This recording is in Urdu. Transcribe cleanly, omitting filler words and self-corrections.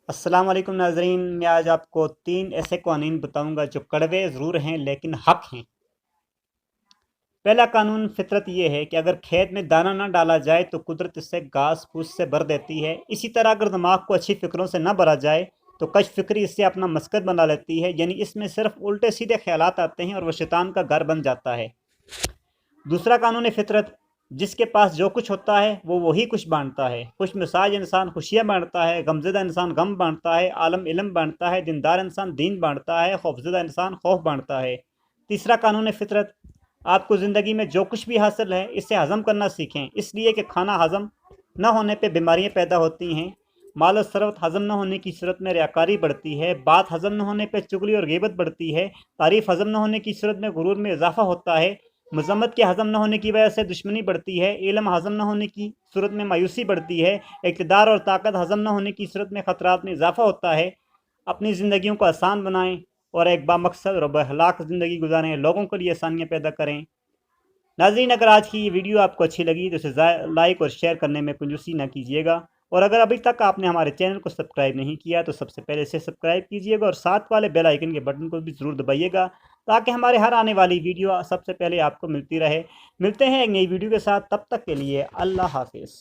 السلام علیکم ناظرین، میں آج آپ کو 3 ایسے قوانین بتاؤں گا جو کڑوے ضرور ہیں لیکن حق ہیں۔ پہلا قانون فطرت یہ ہے کہ اگر کھیت میں دانہ نہ ڈالا جائے تو قدرت اسے گھاس پھوس سے بھر دیتی ہے۔ اسی طرح اگر دماغ کو اچھی فکروں سے نہ بھرا جائے تو کش فکری اسے اپنا مسکن بنا لیتی ہے، یعنی اس میں صرف الٹے سیدھے خیالات آتے ہیں اور وہ شیطان کا گھر بن جاتا ہے۔ دوسرا قانون فطرت، جس کے پاس جو کچھ ہوتا ہے وہ وہی کچھ بانٹتا ہے۔ خوش مزاج انسان خوشیاں بانٹتا ہے، غمزدہ انسان غم بانٹتا ہے، عالم علم بانٹتا ہے، دیندار انسان دین بانٹتا ہے، خوفزدہ انسان خوف بانٹتا ہے۔ تیسرا قانون فطرت، آپ کو زندگی میں جو کچھ بھی حاصل ہے اسے ہضم کرنا سیکھیں، اس لیے کہ کھانا ہضم نہ ہونے پہ بیماریاں پیدا ہوتی ہیں، مال و ثروت ہضم نہ ہونے کی صورت میں ریاکاری بڑھتی ہے، بات ہضم نہ ہونے پہ چغلی اور غیبت بڑھتی ہے، تعریف ہضم نہ ہونے کی صورت میں غرور میں اضافہ ہوتا ہے، مذمت کے ہضم نہ ہونے کی وجہ سے دشمنی بڑھتی ہے، علم ہضم نہ ہونے کی صورت میں مایوسی بڑھتی ہے، اقتدار اور طاقت ہضم نہ ہونے کی صورت میں خطرات میں اضافہ ہوتا ہے۔ اپنی زندگیوں کو آسان بنائیں اور ایک بامقصد اور باخلاق زندگی گزاریں، لوگوں کے لیے آسانیاں پیدا کریں۔ ناظرین، اگر آج کی یہ ویڈیو آپ کو اچھی لگی تو اسے لائک اور شیئر کرنے میں کنجوسی نہ کیجیے گا، اور اگر ابھی تک آپ نے ہمارے چینل کو سبسکرائب نہیں کیا تو سب سے پہلے اسے سبسکرائب کیجیے گا اور ساتھ والے بیل آئیکن کے بٹن کو بھی ضرور دبائیے گا تاکہ ہمارے ہر آنے والی ویڈیو سب سے پہلے آپ کو ملتی رہے۔ ملتے ہیں ایک نئی ویڈیو کے ساتھ، تب تک کے لیے اللہ حافظ۔